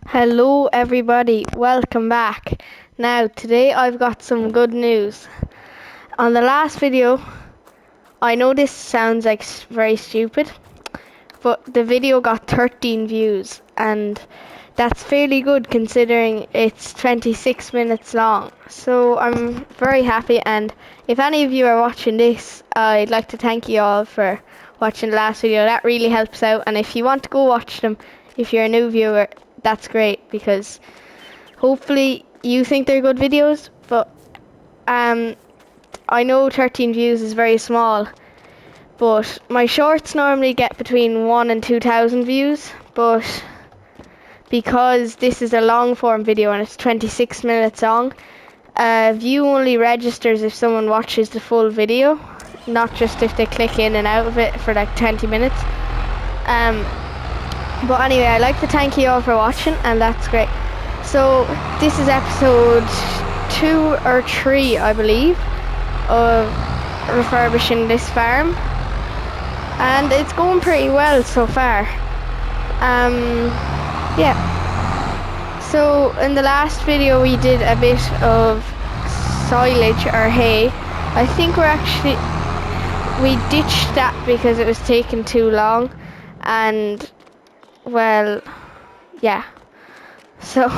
Hello everybody, welcome back. Now today I've got some good news. On the last video, I know this sounds like very stupid, but the video got 13 views and that's fairly good considering it's 26 minutes long. So I'm very happy, and if any of you are watching this, I'd like to thank you all for watching the last video. That really helps out, and if you want to go watch them, if you're a new viewer, that's great because hopefully you think they're good videos, but I know 13 views is very small, but my shorts normally get between 1 and 2,000 views, but because this is a long form video and it's 26 minutes long, view only registers if someone watches the full video, not just if they click in and out of it for like 20 minutes. But anyway, I'd like to thank you all for watching, and that's great. So this is episode 2 or 3, I believe, of refurbishing this farm, and it's going pretty well so far. Yeah. So in the last video we did a bit of silage or hay. I think we ditched that because it was taking too long, and well, yeah. So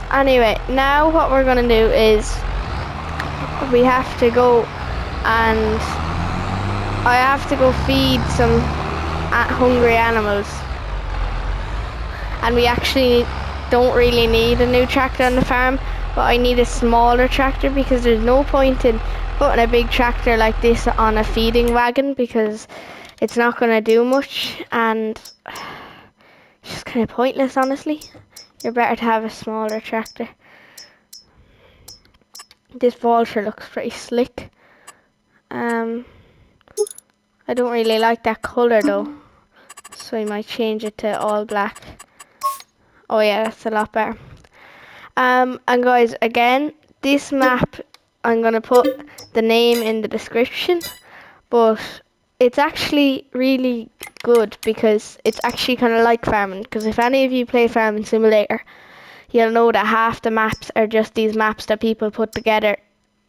anyway, now what we're gonna do is we have to go and I have to go feed some hungry animals. And we actually don't really need a new tractor on the farm, but I need a smaller tractor because there's no point in putting a big tractor like this on a feeding wagon because it's not going to do much and it's just kind of pointless, honestly. You're better to have a smaller tractor. This Valtra looks pretty slick. I don't really like that colour though, so I might change it to all black. Oh yeah, that's a lot better. And guys, again, this map, I'm gonna put the name in the description, but it's actually really good because it's actually kind of like farming. Because if any of you play Farming Simulator, you'll know that half the maps are just these maps that people put together,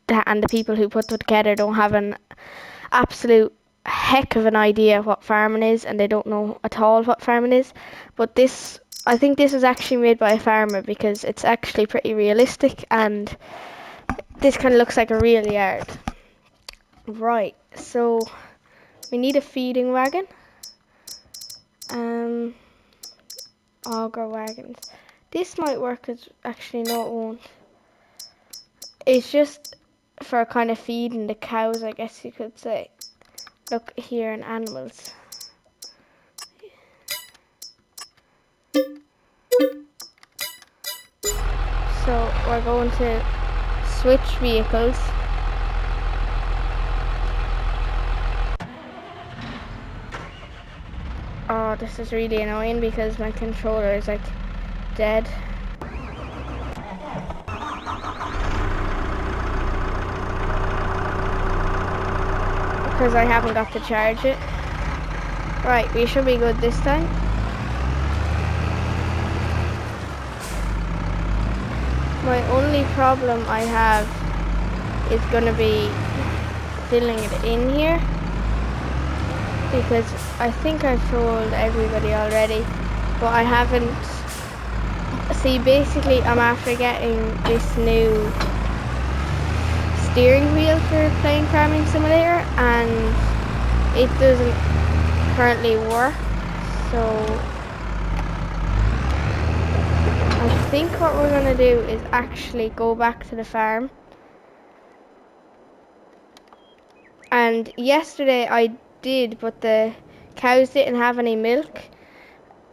and the people who put them together don't have an absolute heck of an idea what farming is, and they don't know at all what farming is. But this, I think this was actually made by a farmer because it's actually pretty realistic, and this kind of looks like a real yard. Right, so we need a feeding wagon. Auger wagons. This might work as, actually no it won't. It's just for kind of feeding the cows, I guess you could say. Look here, in animals. So we're going to switch vehicles. Oh, this is really annoying because my controller is like dead. Because I haven't got to charge it. Right, we should be good this time. My only problem I have is gonna be filling it in here, because I think I've told everybody already, but I haven't. See, basically I'm after getting this new steering wheel for playing Farming Simulator, and it doesn't currently work, so I think what we're gonna do is actually go back to the farm. And yesterday I did, but the cows didn't have any milk.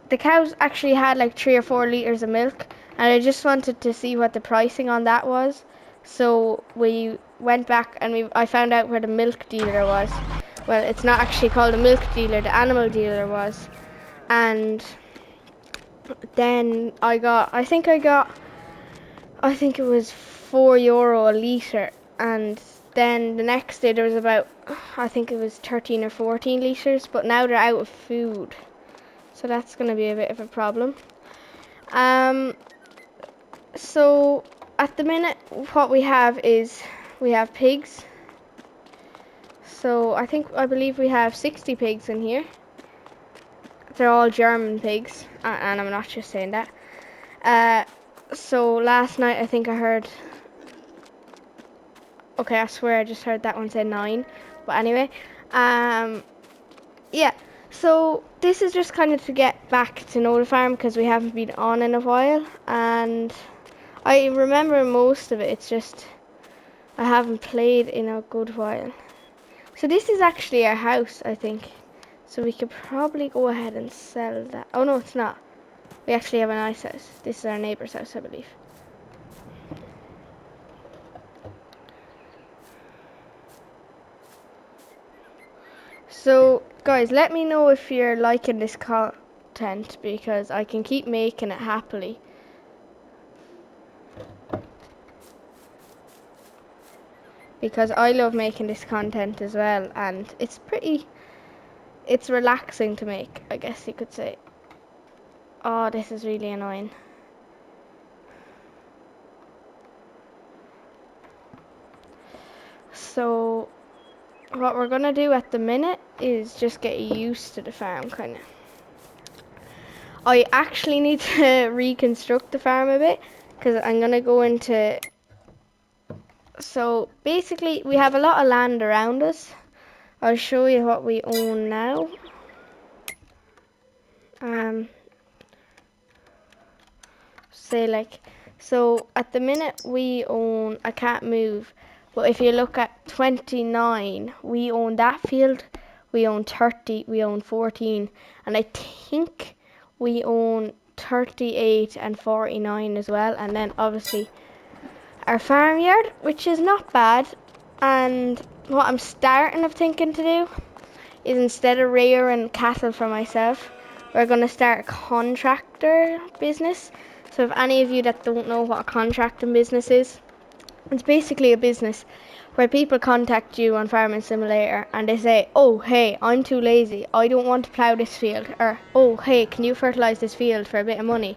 The cows actually had like 3 or 4 litres of milk, and I just wanted to see what the pricing on that was. So we went back and I found out where the milk dealer was. Well, it's not actually called a milk dealer, the animal dealer was. And then I think it was €4 a litre, and then the next day there was about, I think it was 13 or 14 litres, but now they're out of food. So that's going to be a bit of a problem. So at the minute what we have is we have pigs. So I believe we have 60 pigs in here. They're all German pigs, and I'm not just saying that. So last night I think I heard, okay, I swear I just heard that one say 9. But anyway, yeah. So this is just kind of to get back to know the farm because we haven't been on in a while, and I remember most of it. It's just I haven't played in a good while. So this is actually our house, I think. So we could probably go ahead and sell that. Oh no, it's not. We actually have a nice house. This is our neighbor's house, I believe. So guys, let me know if you're liking this content because I can keep making it happily. Because I love making this content as well, and it's relaxing to make, I guess you could say. Oh, this is really annoying. So what we're gonna do at the minute is just get used to the farm, kind of. I actually need to reconstruct the farm a bit because I'm gonna go into. So basically we have a lot of land around us. I'll show you what we own now. Say like, so at the minute we own, I can't move, but if you look at 29, we own that field, we own 30, we own 14, and I think we own 38 and 49 as well, and then obviously our farmyard, which is not bad. And what I'm starting of thinking to do is instead of rearing cattle for myself, we're going to start a contractor business. So if any of you that don't know what a contracting business is, it's basically a business where people contact you on Farming Simulator and they say, oh hey, I'm too lazy, I don't want to plough this field, or oh hey, can you fertilise this field for a bit of money,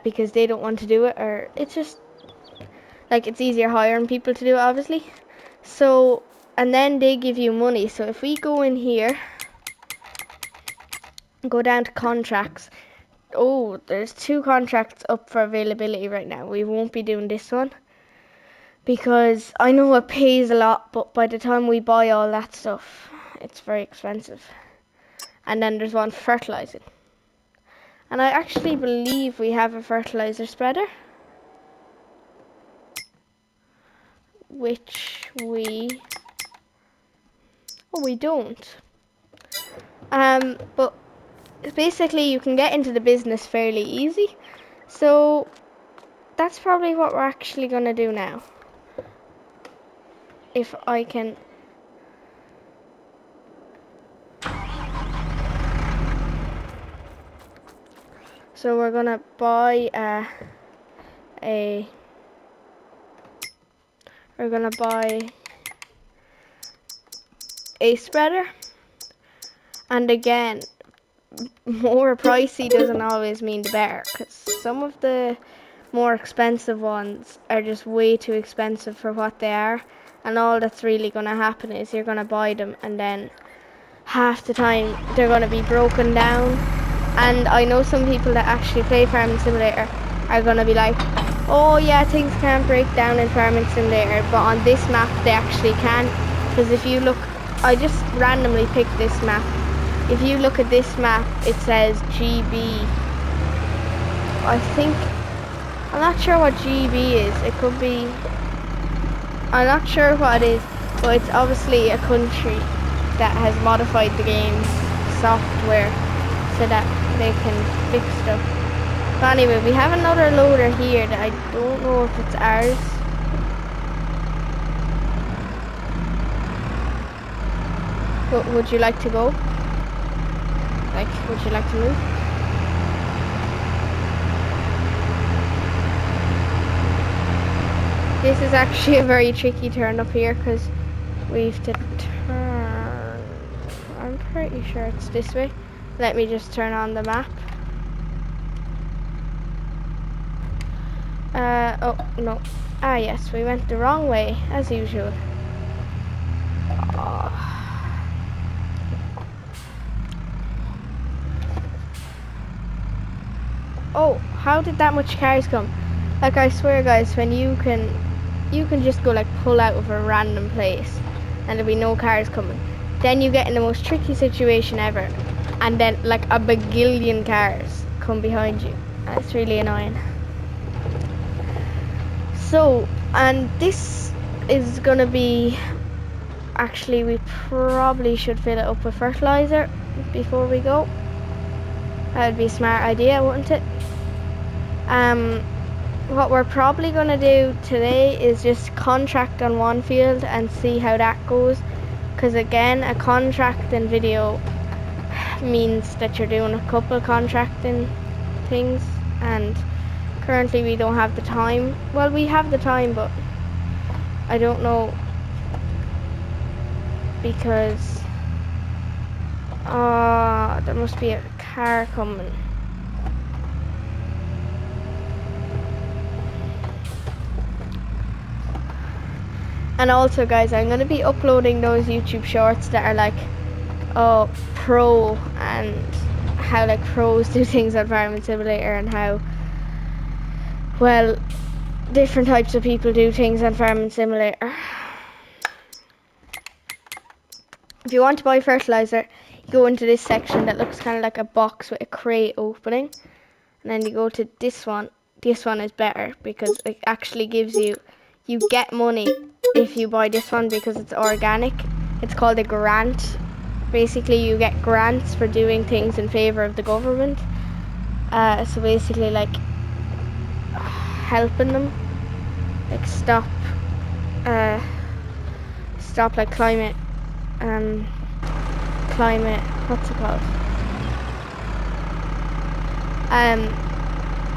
because they don't want to do it, or it's just like it's easier hiring people to do it, obviously. So, and then they give you money. So if we go in here, go down to contracts. Oh, there's 2 contracts up for availability right now. We won't be doing this one because I know it pays a lot, but by the time we buy all that stuff, it's very expensive. And then there's one fertilizing. And I actually believe we have a fertilizer spreader, which we don't. But basically you can get into the business fairly easy. So that's probably what we're actually going to do now. If I can. So we're going to buy we're going to buy a spreader. And again, more pricey doesn't always mean the better, because some of the more expensive ones are just way too expensive for what they are, and all that's really going to happen is you're going to buy them and then half the time they're going to be broken down. And I know some people that actually play Farming Simulator are going to be like, oh yeah, things can't break down in Farming Simulator, but on this map they actually can. Because if you look, I just randomly picked this map. If you look at this map, it says GB. I think, I'm not sure what GB is. It could be, I'm not sure what it is, but it's obviously a country that has modified the game's software so that they can fix stuff. But anyway, we have another loader here that I don't know if it's ours. But would you like to go? Like, would you like to move? This is actually a very tricky turn up here because we have to turn. I'm pretty sure it's this way. Let me just turn on the map. Oh, no. Ah, yes, we went the wrong way, as usual. Oh, how did that much cars come? Like, I swear, guys, when you can just go, like, pull out of a random place and there'll be no cars coming. Then you get in the most tricky situation ever. And then, like, a bagillion cars come behind you. That's really annoying. So, and this is gonna be... Actually, we probably should fill it up with fertilizer before we go. That would be a smart idea, wouldn't it? What we're probably going to do today is just contract on one field and see how that goes. Because again, a contracting video means that you're doing a couple contracting things. And currently we don't have the time. Well, we have the time, but I don't know. Because there must be a car coming. And also, guys, I'm going to be uploading those YouTube shorts that are like, oh, pro, and how like pros do things on Farming Simulator, and how, well, different types of people do things on Farming Simulator. If you want to buy fertilizer, you go into this section that looks kind of like a box with a crate opening, and then you go to this one. This one is better because it actually gives you get money if you buy this one because it's organic. It's called a grant. Basically, you get grants for doing things in favor of the government. So basically, like helping them, like stop like climate, what's it called?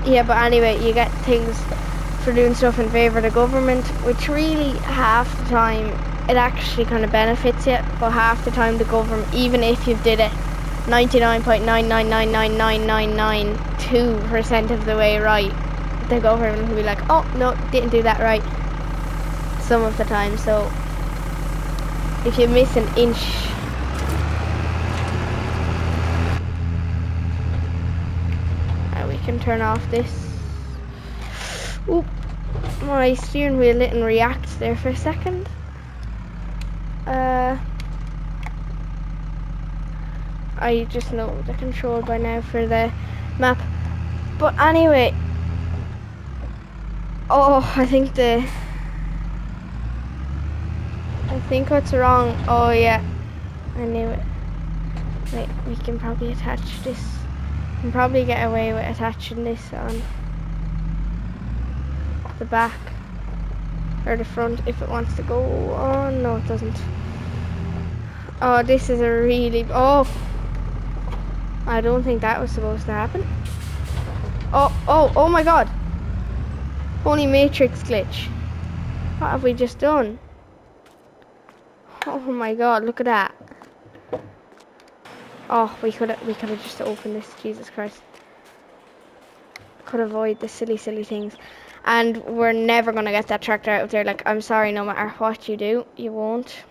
Yeah, but anyway, you get things for doing stuff in favor of the government, which really half the time it actually kind of benefits you, but half the time the government, even if you did it 99.9999992% of the way right, the government will be like, oh no, didn't do that right some of the time. So if you miss an inch, we can turn off this. Oop, my steering wheel didn't react there for a second. I just know the control by now for the map. But anyway, I think what's wrong, oh yeah, I knew it. Wait, we can probably attach this. We can probably get away with attaching this on the back or the front if it wants to go on. No, it doesn't. Oh, this is a really, I don't think that was supposed to happen. Oh my god. Holy matrix glitch. What have we just done? Oh my god, look at that. Oh, we could have just opened this, Jesus Christ. Could avoid the silly things. And we're never gonna get that tractor out of there. Like, I'm sorry, no matter what you do, you won't.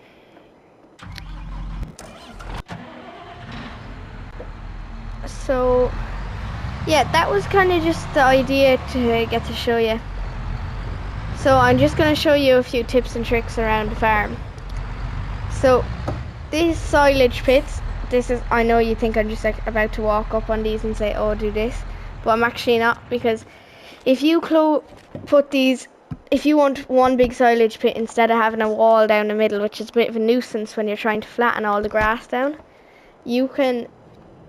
So yeah, that was kind of just the idea to get to show you. So I'm just going to show you a few tips and tricks around the farm. So these silage pits, I know you think I'm just like about to walk up on these and say, oh, do this, but I'm actually not, because if you if you want one big silage pit instead of having a wall down the middle, which is a bit of a nuisance when you're trying to flatten all the grass down, you can,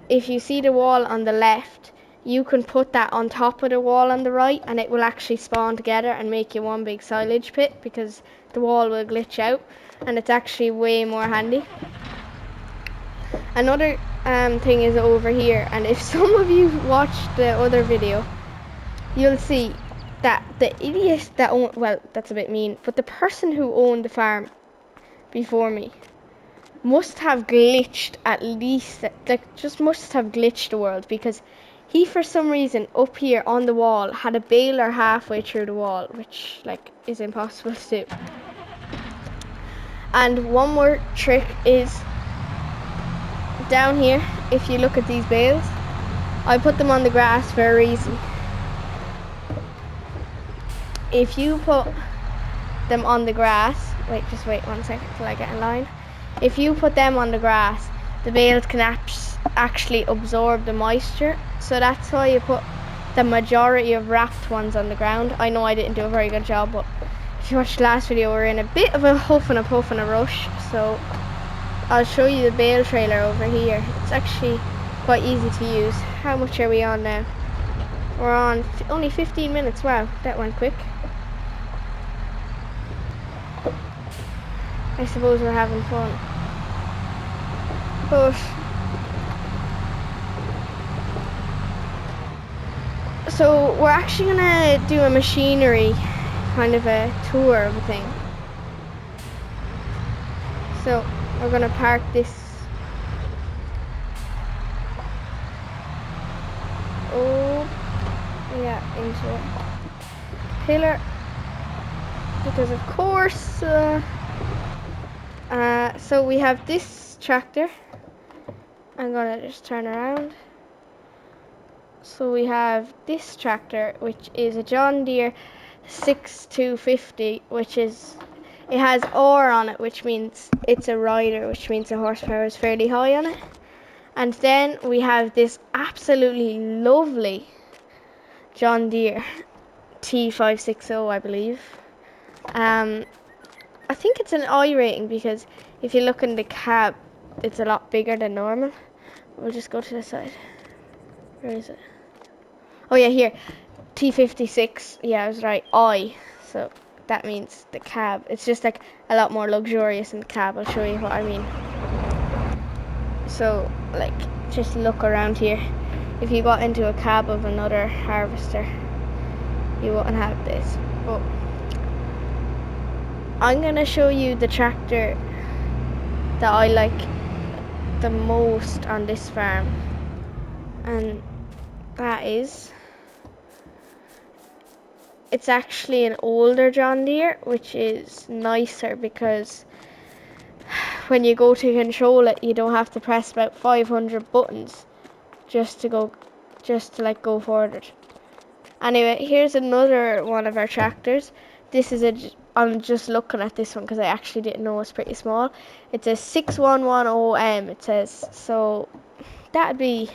if you see the wall on the left, you can put that on top of the wall on the right, and it will actually spawn together and make you one big silage pit, because the wall will glitch out, and it's actually way more handy. Another thing is over here, and if some of you watched the other video, you'll see that the idiot that owned, well, that's a bit mean, but the person who owned the farm before me, must have glitched at least, like just must have glitched the world, because he for some reason up here on the wall had a baler halfway through the wall, which like is impossible to do. And one more trick is down here, if you look at these bales, I put them on the grass for a reason. If you put them on the grass, just wait 1 second till I get in line. If you put them on the grass, the bales can actually absorb the moisture, so that's why you put the majority of wrapped ones on the ground. I know I didn't do a very good job, but if you watched the last video, we're in a bit of a huff and a puff and a rush, so I'll show you the bale trailer over here. It's actually quite easy to use. How much are we on now? We're on only 15 minutes. Wow, that went quick. I suppose we're having fun. But so we're actually gonna do a machinery kind of a tour of a thing. So we're gonna park this. Oh yeah, into a pillar, because of course. So we have this tractor. I'm gonna just turn around. So we have this tractor, which is a John Deere 6250, which is, it has R on it, which means it's a rider, which means the horsepower is fairly high on it. And then we have this absolutely lovely John Deere T560, I believe. I think it's an I rating, because if you look in the cab, it's a lot bigger than normal. We'll just go to the side. Where is it? Oh yeah, here. T56. Yeah, I was right. I. So that means the cab. It's just like a lot more luxurious in the cab. I'll show you what I mean. So like, just look around here. If you got into a cab of another harvester, you wouldn't have this. But I'm gonna show you the tractor that I like the most on this farm, and that is, it's actually an older John Deere, which is nicer because when you go to control it, you don't have to press about 500 buttons just to go forward. Anyway, here's another one of our tractors. This is I'm just looking at this one because I actually didn't know it's pretty small. It's a 6110M, it says, so that'd be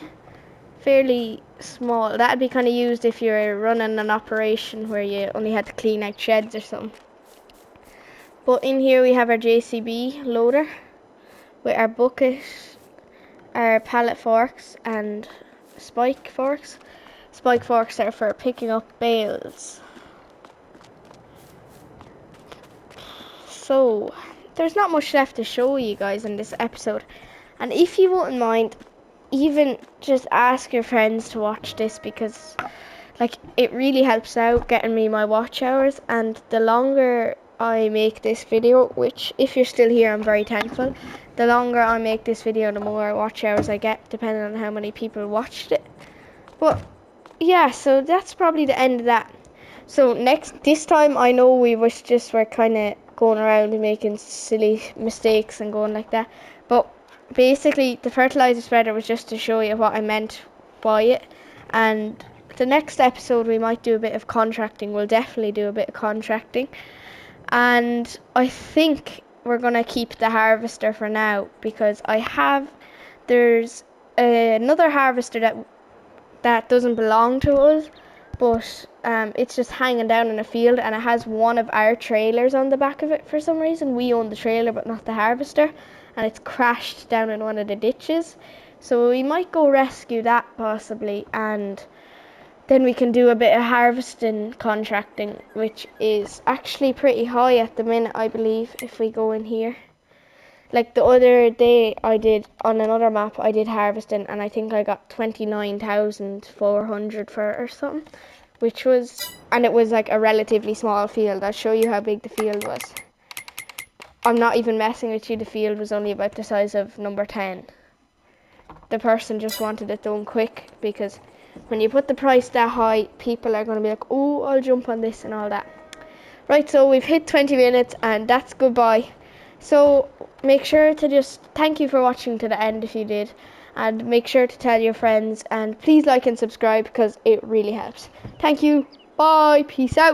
fairly small. That'd be kind of used if you're running an operation where you only had to clean out sheds or something. But in here we have our JCB loader with our bucket, our pallet forks and spike forks. Spike forks are for picking up bales. So there's not much left to show you guys in this episode, and if you wouldn't mind, even just ask your friends to watch this, because like it really helps out getting me my watch hours. And the longer I make this video, which if you're still here, I'm very thankful, the longer I make this video, the more watch hours I get, depending on how many people watched it. But yeah, so that's probably the end of that. So this time I know we were kind of going around and making silly mistakes and going like that, but basically the fertilizer spreader was just to show you what I meant by it. And the next episode we might do a bit of contracting. We'll definitely do a bit of contracting, and I think we're gonna keep the harvester for now, because there's another harvester that doesn't belong to us, but it's just hanging down in a field, and it has one of our trailers on the back of it for some reason. We own the trailer but not the harvester, and it's crashed down in one of the ditches, so we might go rescue that possibly, and then we can do a bit of harvesting contracting, which is actually pretty high at the minute, I believe, if we go in here. Like the other day I did on another map, I did harvesting, and I think I got 29,400 for it or something, and it was like a relatively small field. I'll show you how big the field was. I'm not even messing with you, the field was only about the size of number 10. The person just wanted it done quick, because when you put the price that high, people are going to be like, oh, I'll jump on this and all that. Right, so we've hit 20 minutes and that's goodbye. So make sure to just thank you for watching to the end if you did, and make sure to tell your friends, and please like and subscribe because it really helps. Thank you. Bye. Peace out.